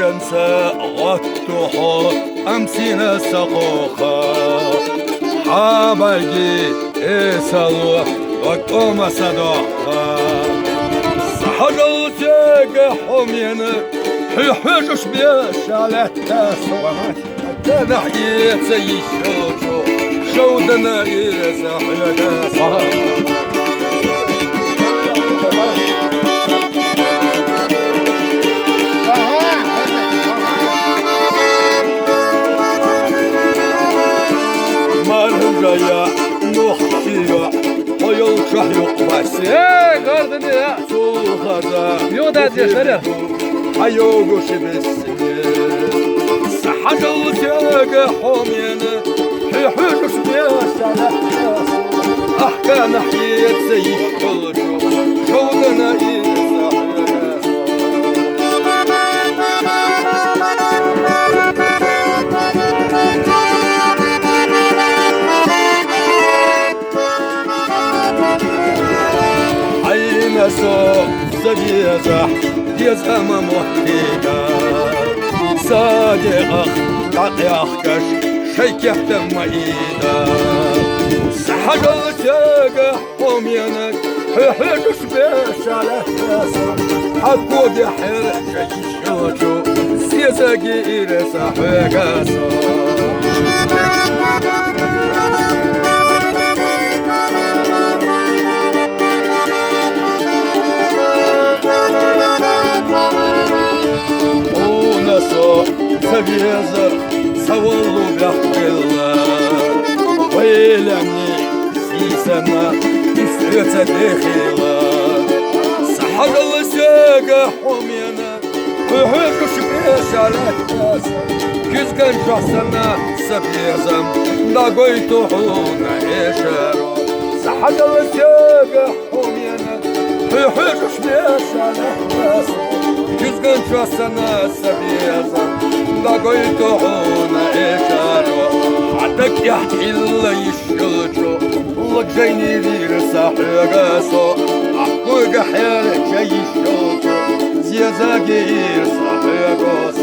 ينسى غطوحو أمسينا سقوخا حاباجي إيسالو وقوم صدوخا سحجل تيجي حمينا حيحوش بيشالة تاسوامات تنحيي تيشوشو شودنا إيسا حيادا Marhaya nohtiya hayal şahyok basi Gördün ya. Sulhada Yok da yaşarır. Hayo goşibesini Sahajal tiyaga homyana Hihuş biyasala Ahka nahiyet zeyik oluşu Şovdana izah Со завеза езама мотига Садеах катяхкаш шейкехтем маида Сахажал тяга помянак Хехешуш бешалах Хаку бихер шейшочу Сезаги иреса хегасо Завезер саволу бяхкылла Вейлямни сисана Истрется дехила Сахагалы сяга хомена Хыхыш бешалат Күзган жасана сабезам Нагой тухуна эшеро Сахагалы сяга хомена Хыхыш бешалат Küzgün çasana sabiyazan Dagoy tohuna eşaro Adak yahtilla yişilço Lagzayni virsa hıgaso Akku gahir çayişilço Ziyazagi irsa hıgaso